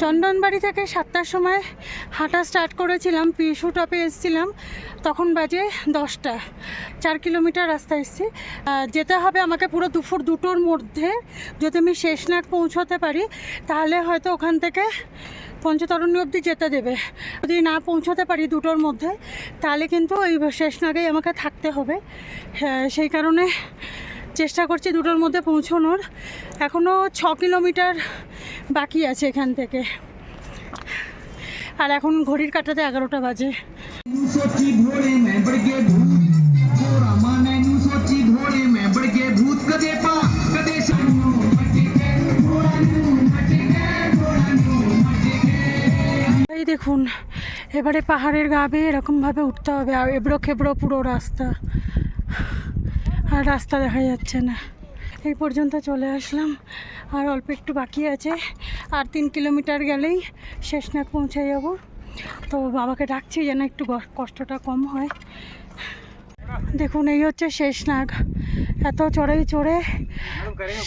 চন্দনবাড়ি থেকে 7টার সময় হাঁটা স্টার্ট করেছিলাম, পিসু টপে এসেছিলাম, তখন বাজে 10টা। 4 কিলোমিটার রাস্তা এসেছি। যেতে হবে আমাকে পুরো দুপুর 2টোর মধ্যে। যদি আমি শেষনাগ পৌঁছতে পারি তাহলে হয়তো ওখান থেকে পঞ্চতরণী অবধি যেতে দেবে। যদি না পৌঁছতে পারি 2টোর মধ্যে তাহলে কিন্তু ওই শেষনাগেই আমাকে থাকতে হবে। সেই কারণে চেষ্টা করছি 2টোর মধ্যে পৌঁছানোর। এখনও 6 কিলোমিটার বাকি আছে এখান থেকে, আর এখন ঘড়ির কাঁটাতে 11টা বাজে। এই দেখুন, এবারে পাহাড়ের গা বেয়ে এরকমভাবে উঠতে হবে, আর এবড়ো খেবড়ো পুরো রাস্তা, আর রাস্তা দেখা যাচ্ছে না। এই পর্যন্ত চলে আসলাম, আর অল্প একটু বাকি আছে। আর 3 কিলোমিটার গেলেই শেষনাগ পৌঁছে যাব। তো বাবাকে ডাকছি যেন একটু কষ্টটা কম হয়। দেখুন, এই হচ্ছে শেষনাগ। এত চড়াই চড়ে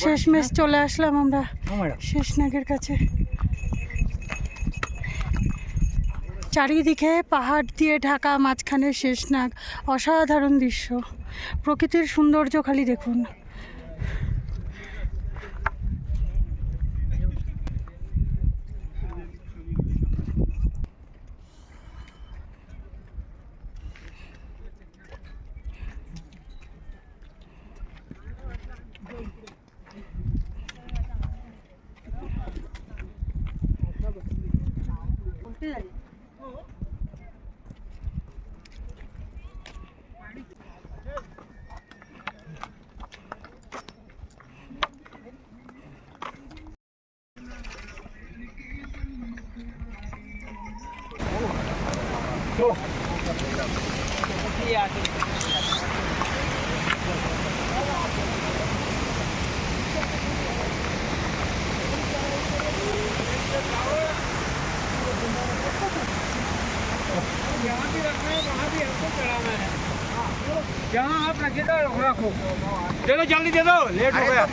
শেষমেশ চলে আসলাম আমরা শেষনাগের কাছে। চারিদিকে পাহাড় দিয়ে ঢাকা, মাঝখানে শেষনাগ। অসাধারণ দৃশ্য, প্রকৃতির সৌন্দর্য খালি দেখুন। यहाँ भी रखना है, वहाँ भी हमको चढ़ाना है। जहाँ आप रखे तो रखो, दे दो जल्दी, दे दो, लेट हो गया।